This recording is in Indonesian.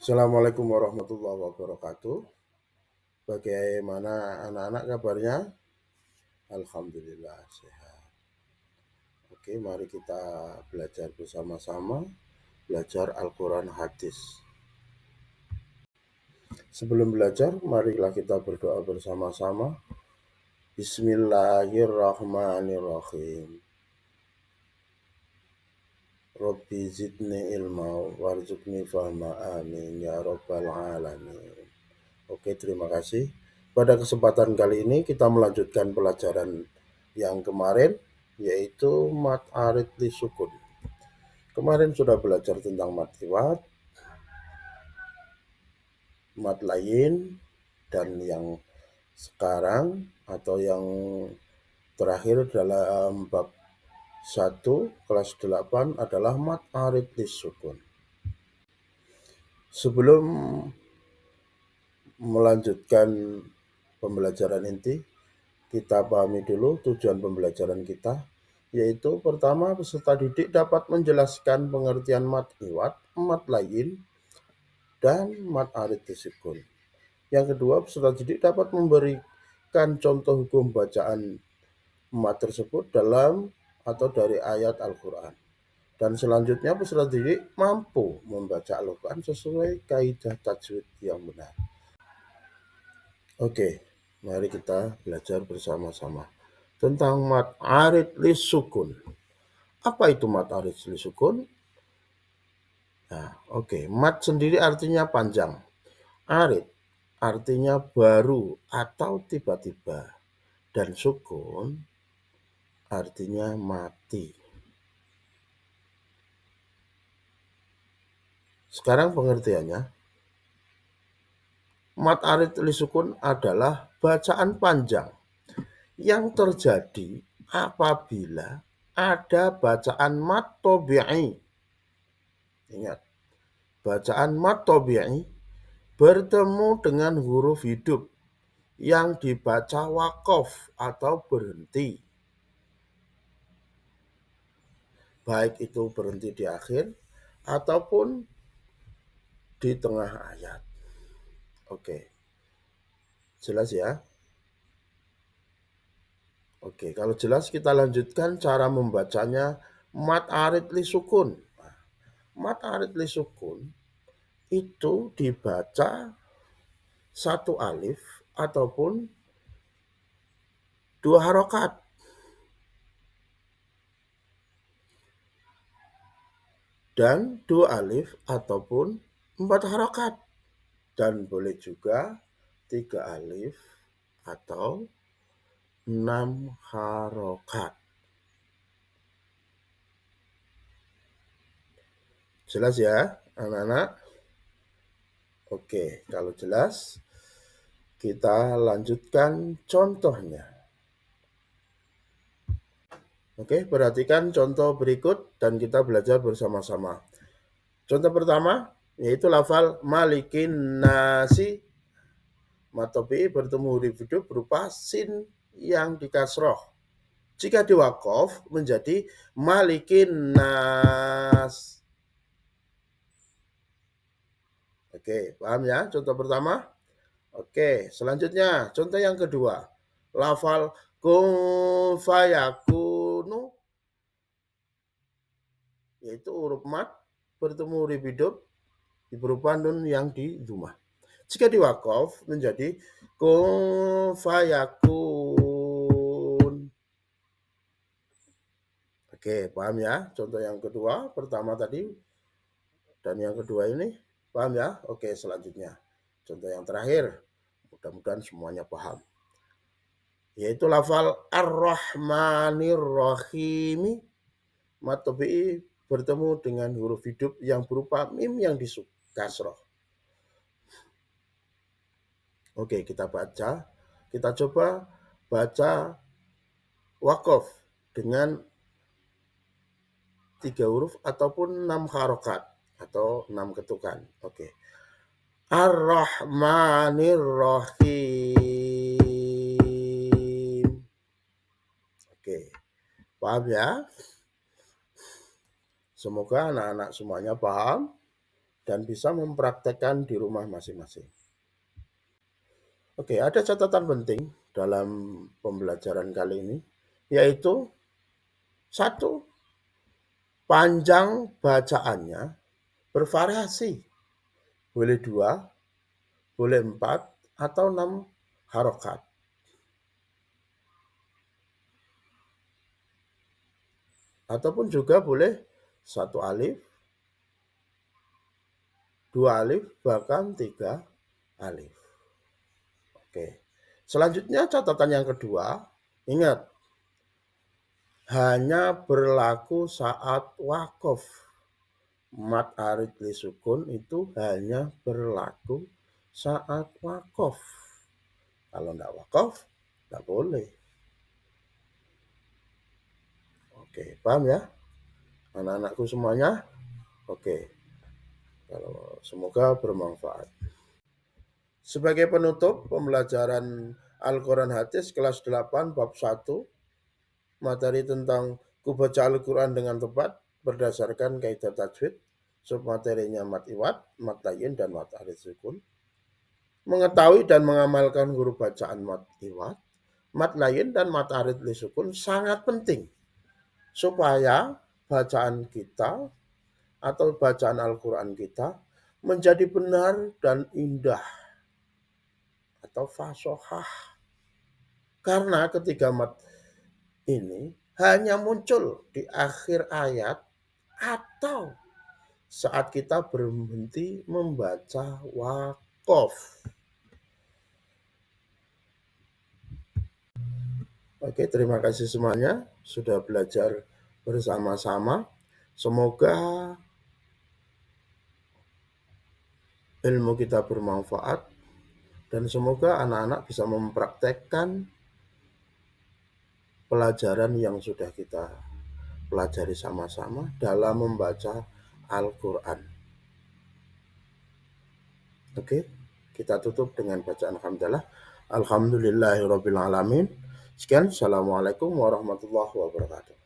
Assalamualaikum warahmatullahi wabarakatuh. Bagaimana anak-anak kabarnya? Alhamdulillah sehat. Oke, mari kita belajar bersama-sama, belajar Al-Quran hadis. Sebelum belajar, marilah kita berdoa bersama-sama. Bismillahirrahmanirrahim. Rabbi zidni ilma warzuqni fahma amin ya rabbal alamin. Oke, terima kasih. Pada kesempatan kali ini kita melanjutkan pelajaran yang kemarin, yaitu mat arid li sukun. Kemarin sudah belajar tentang mat liwat, mat lain, dan yang sekarang atau yang terakhir dalam bab 1 kelas 8 adalah mat arid li sukun. Sebelum melanjutkan pembelajaran inti, kita pahami dulu tujuan pembelajaran kita, yaitu pertama, peserta didik dapat menjelaskan pengertian mat liwat, mat lain, dan mat arid sukun. Yang kedua, peserta didik dapat memberikan contoh hukum bacaan mat tersebut dalam atau dari ayat Al-Quran. Dan selanjutnya, peserta didik mampu membaca Al-Quran sesuai kaidah tajwid yang benar. Oke, mari kita belajar bersama-sama tentang mat arid li sukun. Apa itu mat arid li sukun? Nah, oke. Mat sendiri artinya panjang. Arid artinya baru atau tiba-tiba. Dan sukun artinya mati. Sekarang pengertiannya. Mat arid li sukun adalah bacaan panjang yang terjadi apabila ada bacaan mat tobi'i. Ingat, bacaan mat tobi'i bertemu dengan huruf hidup yang dibaca wakof atau berhenti. Baik itu berhenti di akhir ataupun di tengah ayat. Oke, jelas ya? Oke, kalau jelas kita lanjutkan cara membacanya mat arid li sukun. Mat arid li sukun itu dibaca satu alif ataupun dua harokat. Dan dua alif ataupun 4 harokat. Dan boleh juga 3 alif atau 6 harokat. Jelas ya anak-anak? Oke, kalau jelas kita lanjutkan contohnya. Oke, perhatikan contoh berikut dan kita belajar bersama-sama. Contoh pertama yaitu lafal malikin nasi. Mat tobi'i bertemu huruf hidup berupa sin yang dikasroh. Jika diwakof menjadi malikin nas. Oke, paham ya contoh pertama? Oke, selanjutnya contoh yang kedua. Lafal kun fayakunu, yaitu huruf mat bertemu huruf hidup berupa nun yang di dumah. Jika diwakof menjadi kun fayakun. Oke, paham ya? Contoh yang kedua, pertama tadi dan yang kedua ini, paham ya? Oke, selanjutnya. Contoh yang terakhir, mudah-mudahan semuanya paham. Yaitu lafal Ar-Rahmanir-Rahim. Mat tobi'i bertemu dengan huruf hidup yang berupa mim yang dikasroh. Oke, kita baca. Kita coba baca wakof dengan 3 huruf ataupun 6 harokat atau 6 ketukan. Oke. Ar-Rahmanir-Rahim. Oke. Paham ya? Semoga anak-anak semuanya paham. dan bisa mempraktekkan di rumah masing-masing. Oke, ada catatan penting dalam pembelajaran kali ini, yaitu satu, panjang bacaannya bervariasi, boleh 2, boleh 4, atau 6 harokat. Ataupun juga boleh 1 alif, 2 alif, bahkan 3 alif. Oke. Selanjutnya catatan yang kedua, ingat, hanya berlaku saat wakof. Mad arid li sukun itu hanya berlaku saat wakof. Kalau tidak wakof, tidak boleh. Oke, paham ya? Anak-anakku semuanya? Oke. Kalau semoga bermanfaat. Sebagai penutup pembelajaran Al-Quran Hadis kelas 8 bab 1, materi tentang kubaca Al-Quran dengan tepat berdasarkan kaidah tajwid, submaterinya mat iwat, mat layin, dan mat arid sukun. Mengetahui dan mengamalkan huruf bacaan mat iwat, mat layin, dan mat arid li sukun sangat penting supaya bacaan kita atau bacaan Al-Quran kita menjadi benar dan indah atau fasohah. Karena ketiga mat ini hanya muncul di akhir ayat atau saat kita berhenti membaca wakof. Oke, terima kasih semuanya sudah belajar bersama-sama. Semoga ilmu kita bermanfaat dan semoga anak-anak bisa mempraktekkan pelajaran yang sudah kita pelajari sama-sama dalam membaca Al-Quran. Oke, kita tutup dengan bacaan hamdalah. Alhamdulillahirrabbilalamin. Sekian, assalamualaikum warahmatullahi wabarakatuh.